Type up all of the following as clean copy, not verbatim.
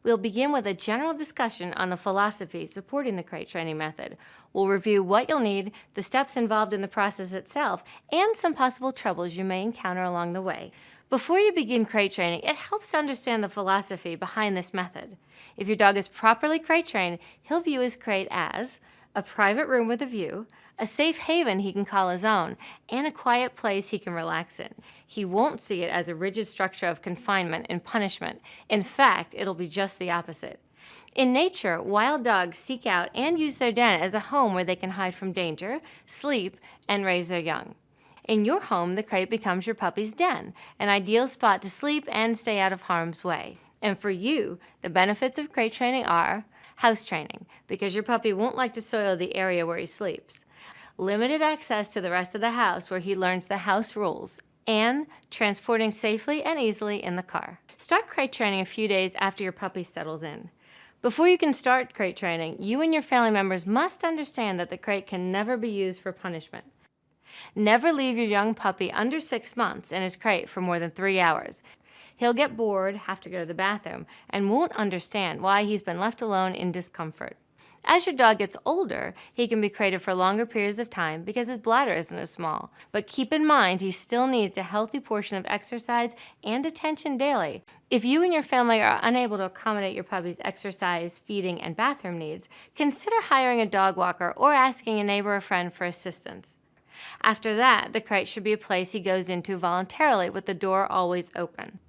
We'll begin with a general discussion on the philosophy supporting the crate training method. We'll review what you'll need, the steps involved in the process itself, and some possible troubles you may encounter along the way. Before you begin crate training, it helps to understand the philosophy behind this method. If your dog is properly crate trained, he'll view his crate as a private room with a view, a safe haven he can call his own, and a quiet place he can relax in. He won't see it as a rigid structure of confinement and punishment. In fact, it'll be just the opposite. In nature, wild dogs seek out and use their den as a home where they can hide from danger, sleep, and raise their young. In your home, the crate becomes your puppy's den, an ideal spot to sleep and stay out of harm's way. And for you, the benefits of crate training are house training, because your puppy won't like to soil the area where he sleeps, limited access to the rest of the house where he learns the house rules, and transporting safely and easily in the car. Start crate training a few days after your puppy settles in. Before you can start crate training, you and your family members must understand that the crate can never be used for punishment. Never leave your young puppy under 6 months in his crate for more than 3 hours. He'll get bored, have to go to the bathroom, and won't understand why he's been left alone in discomfort. As your dog gets older, he can be crated for longer periods of time because his bladder isn't as small. But keep in mind, he still needs a healthy portion of exercise and attention daily. If you and your family are unable to accommodate your puppy's exercise, feeding, and bathroom needs, consider hiring a dog walker or asking a neighbor or friend for assistance. After that, the crate should be a place he goes into voluntarily with the door always open.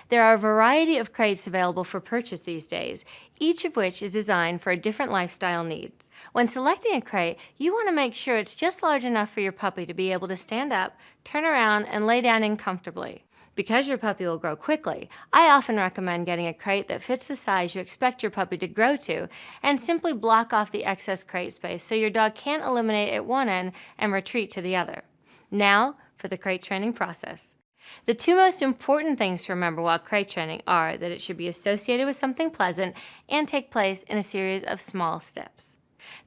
There are a variety of crates available for purchase these days, each of which is designed for different lifestyle needs. When selecting a crate, you want to make sure it's just large enough for your puppy to be able to stand up, turn around, and lay down in comfortably. Because your puppy will grow quickly, I often recommend getting a crate that fits the size you expect your puppy to grow to and simply block off the excess crate space so your dog can't eliminate at one end and retreat to the other. Now for the crate training process. The two most important things to remember while crate training are that it should be associated with something pleasant and take place in a series of small steps.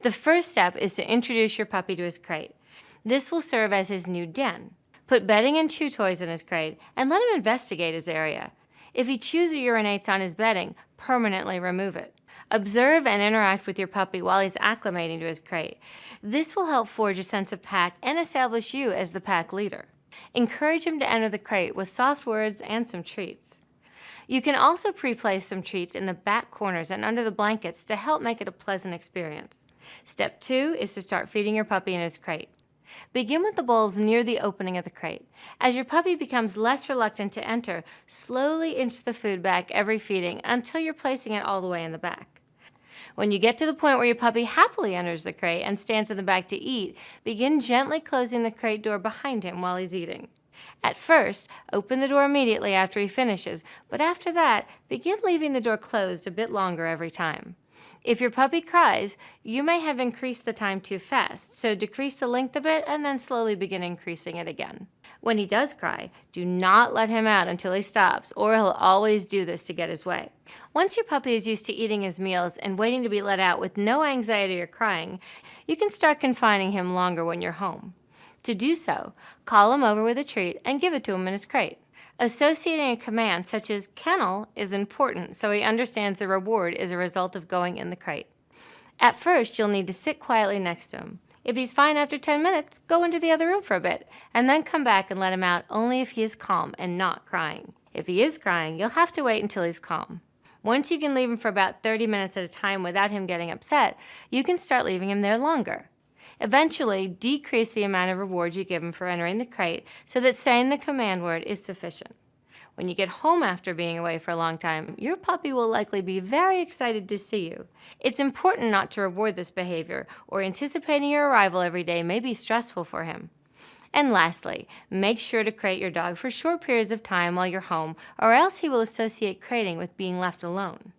The first step is to introduce your puppy to his crate. This will serve as his new den. Put bedding and chew toys in his crate and let him investigate his area. If he chews or urinates on his bedding, permanently remove it. Observe and interact with your puppy while he's acclimating to his crate. This will help forge a sense of pack and establish you as the pack leader. Encourage him to enter the crate with soft words and some treats. You can also pre-place some treats in the back corners and under the blankets to help make it a pleasant experience. Step 2 is to start feeding your puppy in his crate. Begin with the bowls near the opening of the crate. As your puppy becomes less reluctant to enter, slowly inch the food back every feeding until you're placing it all the way in the back. When you get to the point where your puppy happily enters the crate and stands in the back to eat, begin gently closing the crate door behind him while he's eating. At first, open the door immediately after he finishes, but after that, begin leaving the door closed a bit longer every time. If your puppy cries, you may have increased the time too fast, so decrease the length of it and then slowly begin increasing it again. When he does cry, do not let him out until he stops, or he'll always do this to get his way. Once your puppy is used to eating his meals and waiting to be let out with no anxiety or crying, you can start confining him longer when you're home. To do so, call him over with a treat and give it to him in his crate. Associating a command such as kennel is important so he understands the reward is a result of going in the crate. At first, you'll need to sit quietly next to him. If he's fine after 10 minutes, go into the other room for a bit, and then come back and let him out only if he is calm and not crying. If he is crying, you'll have to wait until he's calm. Once you can leave him for about 30 minutes at a time without him getting upset, you can start leaving him there longer. Eventually, decrease the amount of reward you give him for entering the crate so that saying the command word is sufficient. When you get home after being away for a long time, your puppy will likely be very excited to see you. It's important not to reward this behavior, or anticipating your arrival every day may be stressful for him. And lastly, make sure to crate your dog for short periods of time while you're home, or else he will associate crating with being left alone.